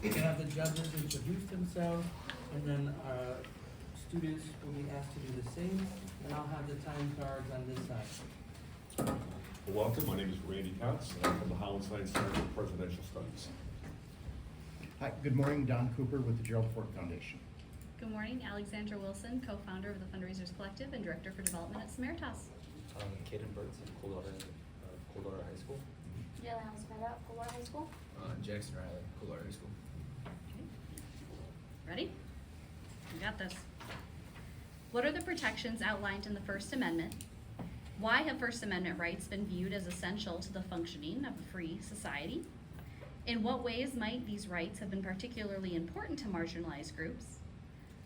We can have the judges introduce themselves, and then students will be asked to do the same, and I'll have the time cards on this side. Well, welcome. My name is Randy Kotz, and I'm from the Holland Science Center for Presidential Studies. Hi, good morning, Don Cooper with the Gerald Ford Foundation. Good morning, Alexandra Wilson, co-founder of the Fundraisers Collective and Director for Development at Samaritas. Caden Burtz of Coldwater High School. Jalen Alzpeda, Coldwater High School. Jackson Riley, Coldwater High School. Okay. Ready? You got this. What are the protections outlined in the First Amendment? Why have First Amendment rights been viewed as essential to the functioning of a free society? In what ways might these rights have been particularly important to marginalized groups?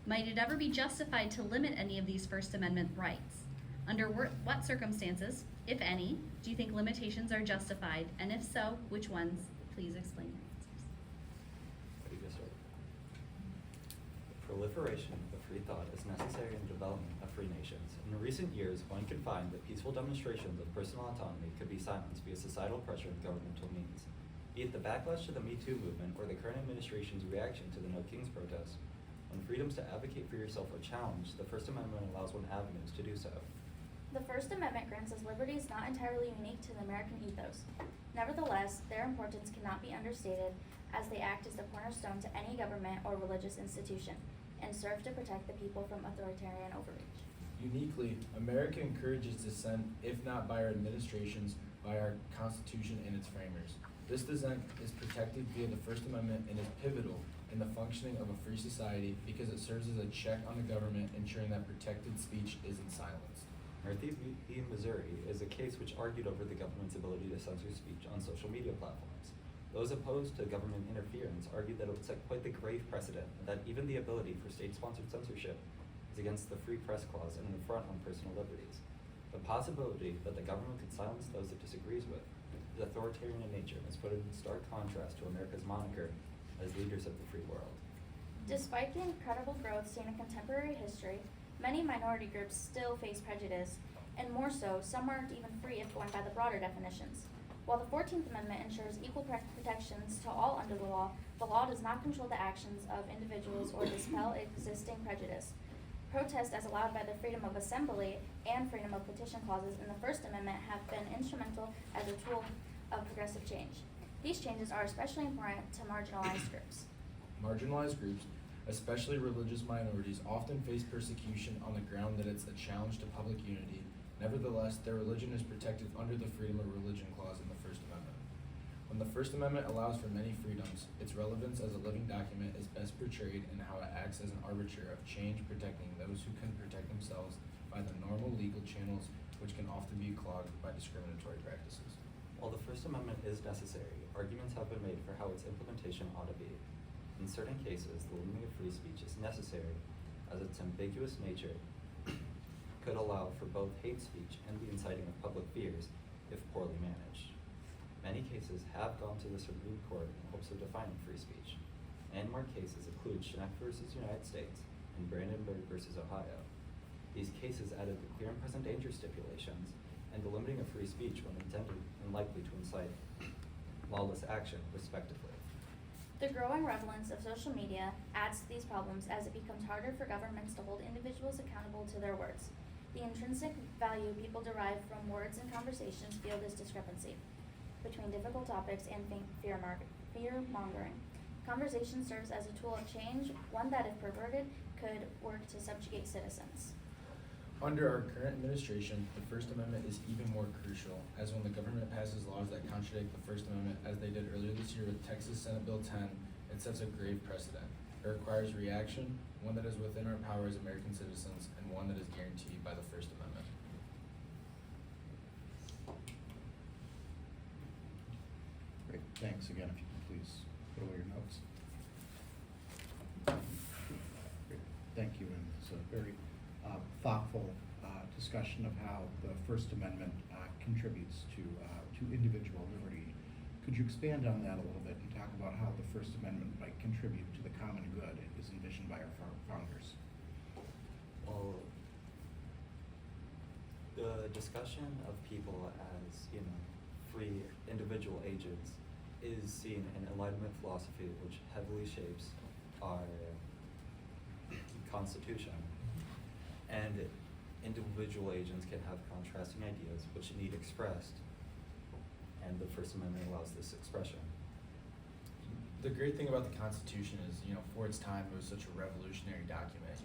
Might it ever be justified to limit any of these First Amendment rights? Under what circumstances, if any, do you think limitations are justified? And if so, which ones? Please explain your answers. Ready to start? The proliferation of free thought is necessary in the development of free nations. In recent years, one could find that peaceful demonstrations of personal autonomy could be silenced via societal pressure and governmental means. Be it the backlash to the Me Too movement or the current administration's reaction to the No Kings protest, when freedoms to advocate for yourself are challenged, the First Amendment allows one avenues to do so. The First Amendment grants us liberties not entirely unique to the American ethos. Nevertheless, their importance cannot be understated as they act as the cornerstone to any government or religious institution and serve to protect the people from authoritarian overreach. Uniquely, America encourages dissent, if not by our administrations, by our Constitution and its framers. This dissent is protected via the First Amendment and is pivotal in the functioning of a free society because it serves as a check on the government, ensuring that protected speech isn't silenced. Murphy v. Missouri is a case which argued over the government's ability to censor speech on social media platforms. Those opposed to government interference argued that it would set quite the grave precedent that even the ability for state-sponsored censorship is against the Free Press Clause and an affront on personal liberties. The possibility that the government could silence those it disagrees with is authoritarian in nature and is put in stark contrast to America's moniker as leaders of the free world. Despite the incredible growth seen in contemporary history, many minority groups still face prejudice, and more so, some aren't even free if going by the broader definitions. While the 14th Amendment ensures equal protections to all under the law does not control the actions of individuals or dispel existing prejudice. Protests as allowed by the freedom of assembly and freedom of petition clauses in the First Amendment have been instrumental as a tool of progressive change. These changes are especially important to marginalized groups. Marginalized groups, especially religious minorities, often face persecution on the ground that it's a challenge to public unity. Nevertheless, their religion is protected under the Freedom of Religion Clause in the First Amendment. When the First Amendment allows for many freedoms, its relevance as a living document is best portrayed in how it acts as an arbiter of change, protecting those who can protect themselves by the normal legal channels, which can often be clogged by discriminatory practices. While the First Amendment is necessary, arguments have been made for how its implementation ought to be. In certain cases, the limiting of free speech is necessary as its ambiguous nature could allow for both hate speech and the inciting of public fears if poorly managed. Many cases have gone to the Supreme Court in hopes of defining free speech. Landmark cases include Schneck versus United States and Brandenburg versus Ohio. These cases added the clear and present danger stipulations and the limiting of free speech when intended and likely to incite lawless action, respectively. The growing prevalence of social media adds to these problems as it becomes harder for governments to hold individuals accountable to their words. The intrinsic value people derive from words and conversations feel this discrepancy between difficult topics and fear-mongering. Conversation serves as a tool of change, one that, if perverted, could work to subjugate citizens. Under our current administration, the First Amendment is even more crucial, as when the government passes laws that contradict the First Amendment, as they did earlier this year with Texas Senate Bill 10, it sets a grave precedent. It requires reaction, one that is within our power as American citizens, and one that is guaranteed by the First Amendment. Great, thanks again. If you can please put away your notes. Great. Thank you, and it's a very thoughtful discussion of how the First Amendment contributes to individual liberty. Could you expand on that a little bit and talk about how the First Amendment might contribute to the common good as envisioned by our founders? Well, the discussion of people as, free individual agents is seen in Enlightenment philosophy, which heavily shapes our Constitution. And individual agents can have contrasting ideas which need expressed, and the First Amendment allows this expression. The great thing about the Constitution is, for its time, it was such a revolutionary document,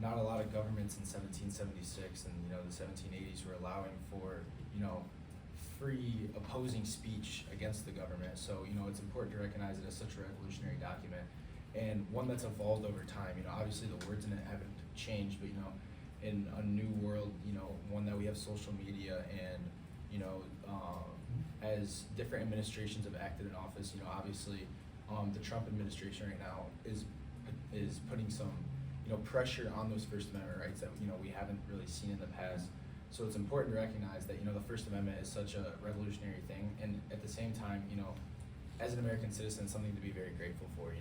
Not a lot of governments in 1776 and, the 1780s were allowing for, free opposing speech against the government. So, it's important to recognize it as such a revolutionary document and one that's evolved over time. Obviously the words in it haven't changed, but, in a new world, one that we have social media and, as different administrations have acted in office, obviously, the Trump administration right now is putting some, pressure on those First Amendment rights that, we haven't really seen in the past. So it's important to recognize that, the First Amendment is such a revolutionary thing, and at the same time, as an American citizen, something to be very grateful for,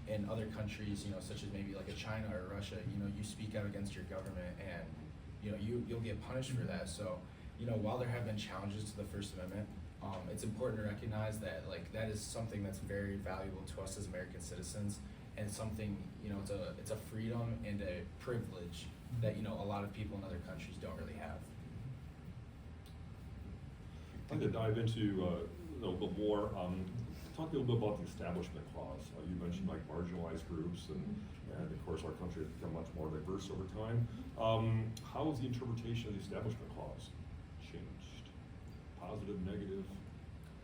In other countries, such as maybe like a China or Russia, you speak out against your government and, you'll get punished for that. So, while there have been challenges to the First Amendment, it's important to recognize that, that is something that's very valuable to us as American citizens, and something, it's a freedom and a privilege that, a lot of people in other countries don't really have. I'd like to dive into a little bit more. Talk a little bit about the Establishment Clause. You mentioned like marginalized groups, and of course our country has become much more diverse over time. How has the interpretation of the Establishment Clause changed? Positive, negative?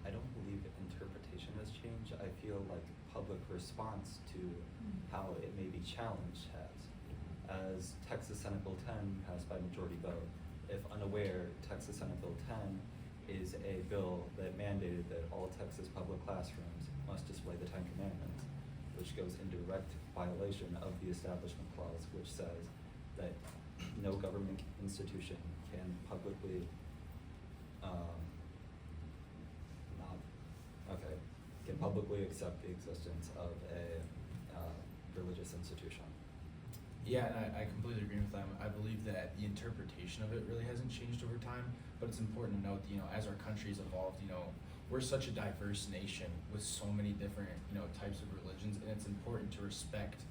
I don't believe interpretation has changed. I feel like public response to how it may be challenged has. As Texas Senate Bill 10 passed by majority vote, if unaware, Texas Senate Bill 10 is a bill that mandated that all Texas public classrooms must display the 10 Commandments, which goes in direct violation of the Establishment Clause, which says that no government institution can publicly accept the existence of a religious institution. Yeah, and I completely agree with them. I believe that the interpretation of it really hasn't changed over time, but it's important to note, as our country's evolved, we're such a diverse nation with so many different, types of religions, and it's important to respect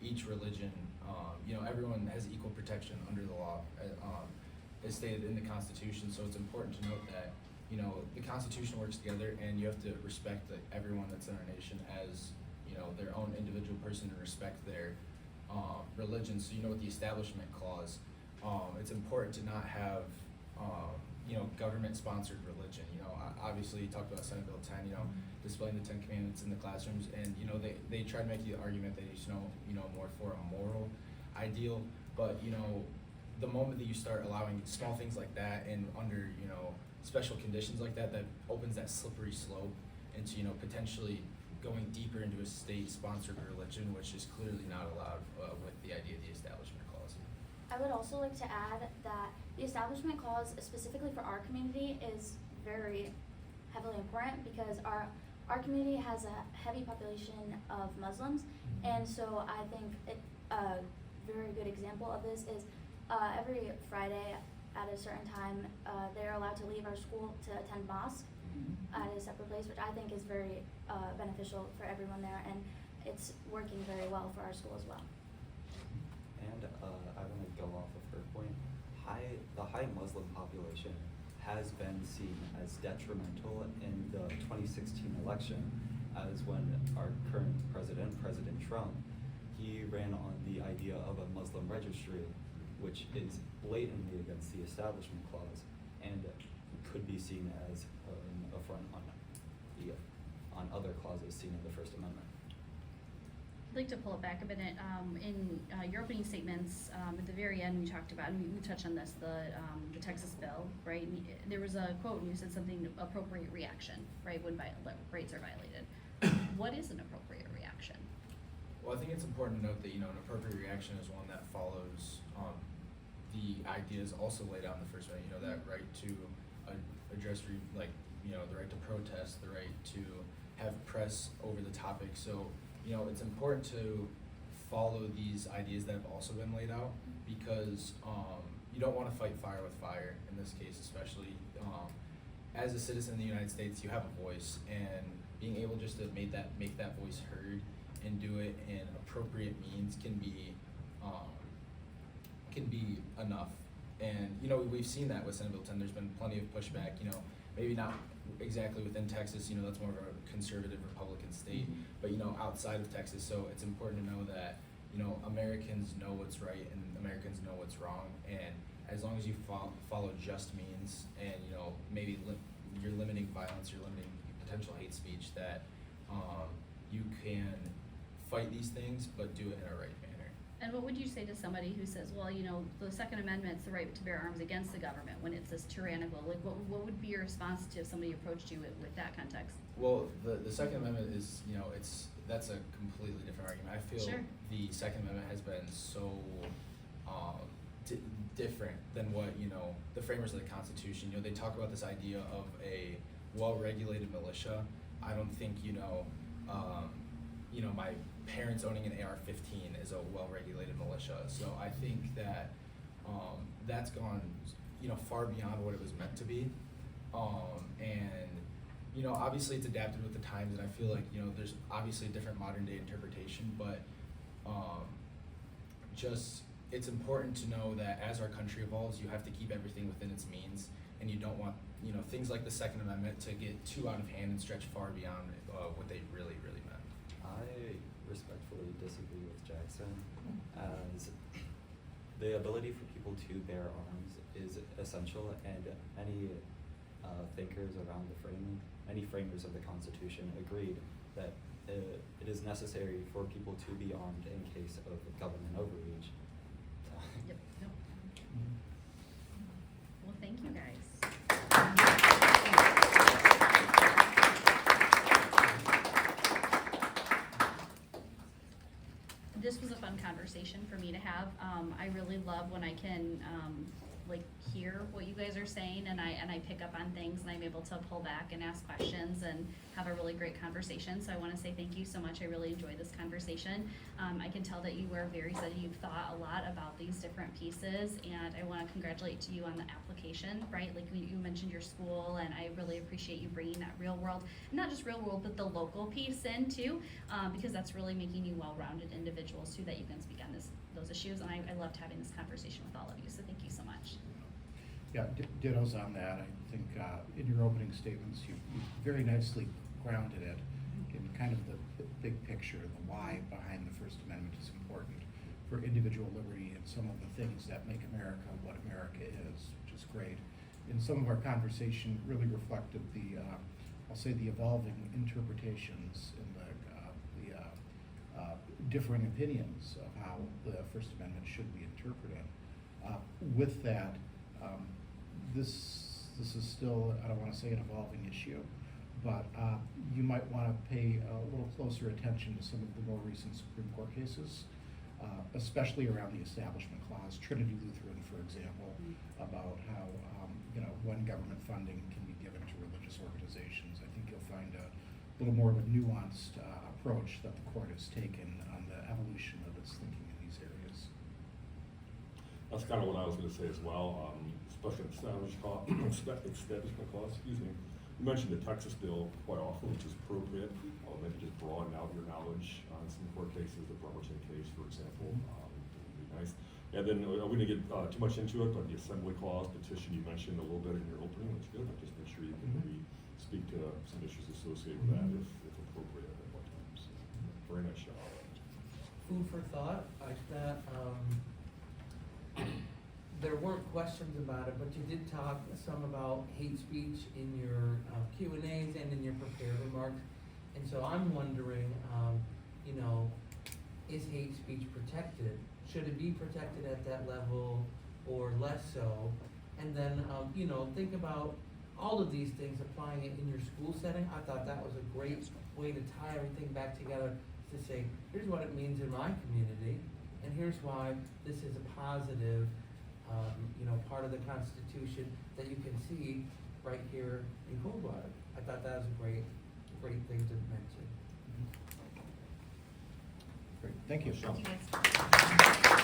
each religion. Everyone has equal protection under the law, as stated in the Constitution, so it's important to note that, the Constitution works together, and you have to respect everyone that's in our nation as, their own individual person, and respect their religion. So, with the Establishment Clause, it's important to not have, government-sponsored religion. Obviously, you talked about Senate Bill 10, displaying the 10 Commandments in the classrooms, and, they try to make the argument that it's, more for a moral ideal, but, the moment that you start allowing small things like that and under, special conditions like that, that opens that slippery slope into, potentially going deeper into a state-sponsored religion, which is clearly not allowed with the idea of the Establishment Clause. I would also like to add that the Establishment Clause, specifically for our community, is very heavily important because our community has a heavy population of Muslims, and so I think a very good example of this is every Friday at a certain time, they're allowed to leave our school to attend mosque at a separate place, which I think is very beneficial for everyone there, and it's working very well for our school as well. And I want to go off of her point. The high Muslim population has been seen as detrimental in the 2016 election, as when our current president, President Trump, he ran on the idea of a Muslim registry, which is blatantly against the Establishment Clause and could be seen as an affront on other clauses seen in the First Amendment. I'd like to pull it back a minute. In your opening statements, at the very end, we talked about, and we touched on this, the Texas bill, right? And there was a quote, and you said something, appropriate reaction, right, when rights are violated. What is an appropriate reaction? Well, I think it's important to note that, an appropriate reaction is one that follows the ideas also laid out in the First Amendment, that right to address, the right to protest, the right to have press over the topic. So, it's important to follow these ideas that have also been laid out, because you don't want to fight fire with fire in this case, especially as a citizen in the United States. You have a voice, and being able just to make that voice heard and do it in appropriate means can be enough. And you know, we've seen that with Senate Bill 10. There's been plenty of pushback. You know, maybe not exactly within Texas. You know, that's more of a conservative Republican state. But you know, outside of Texas, so it's important to know that you know Americans know what's right and Americans know what's wrong. And as long as you follow just means, and you know, maybe you're limiting violence, you're limiting potential hate speech, that you can fight these things, but do it in a right manner. And what would you say to somebody who says, well, you know, the Second Amendment's the right to bear arms against the government when it's this tyrannical? Like, what would be your response to if somebody approached you with that context? Well, the Second Amendment is, you know, that's a completely different argument. I feel Sure. the Second Amendment has been so different than what, you know, the framers of the Constitution, you know, they talk about this idea of a well-regulated militia. I don't think, you know, my parents owning an AR-15 is a well-regulated militia. So I think that that's gone, you know, far beyond what it was meant to be. And, you know, obviously it's adapted with the times, and I feel like, you know, there's obviously a different modern-day interpretation, but just it's important to know that as our country evolves, you have to keep everything within its means, and you don't want, you know, things like the Second Amendment to get too out of hand and stretch far beyond what they really, really meant. I respectfully disagree with Jackson, as the ability for people to bear arms is essential, and many thinkers around many framers of the Constitution agreed that it is necessary for people to be armed in case of government overreach. Yep. Nope. Well, thank you guys. This was a fun conversation for me to have. I really love when I can hear what you guys are saying, and I pick up on things, and I'm able to pull back and ask questions and have a really great conversation. So I want to say thank you so much. I really enjoyed this conversation. I can tell that you were very studied. You've thought a lot about these different pieces, and I want to congratulate you on the application, right? Like you mentioned your school, and I really appreciate you bringing that real world, not just real world, but the local piece in too, because that's really making you well-rounded individuals too, that you can speak on those issues. And I loved having this conversation with all of you. So thank you so much. Yeah, dittos on that. I think in your opening statements, you very nicely grounded it in kind of the big picture, the why behind the First Amendment is important for individual liberty and some of the things that make America what America is, which is great. In some of our conversation really reflected the, I'll say the evolving interpretations and the differing opinions of how the First Amendment should be interpreted. With that, this is still, I don't want to say an evolving issue, but you might want to pay a little closer attention to some of the more recent Supreme Court cases, especially around the Establishment Clause, Trinity Lutheran, for example, about how when government funding can be given to religious organizations. I think you'll find a little more of a nuanced approach that the court has taken on the evolution of its thinking in these areas. That's kind of what I was going to say as well, especially establishment clause, excuse me. You mentioned the Texas bill quite often, which is appropriate. Maybe just broaden out your knowledge on some court cases, the Bremerton case, for example, would be nice. And then we don't get too much into it, but the assembly clause petition you mentioned a little bit in your opening, which is good. But just make sure you can maybe speak to some issues associated with that if appropriate at what times. Very nice job. Food for thought, like that. There weren't questions about it, but you did talk some about hate speech in your Q&As and in your prepared remarks. And so I'm wondering, is hate speech protected? Should it be protected at that level or less so? And then, think about all of these things, applying it in your school setting. I thought that was a great way to tie everything back together, to say, here's what it means in my community, and here's why this is a positive part of the Constitution that you can see right here in Coldwater. I thought that was a great thing to mention. Great, thank you. Thank you guys.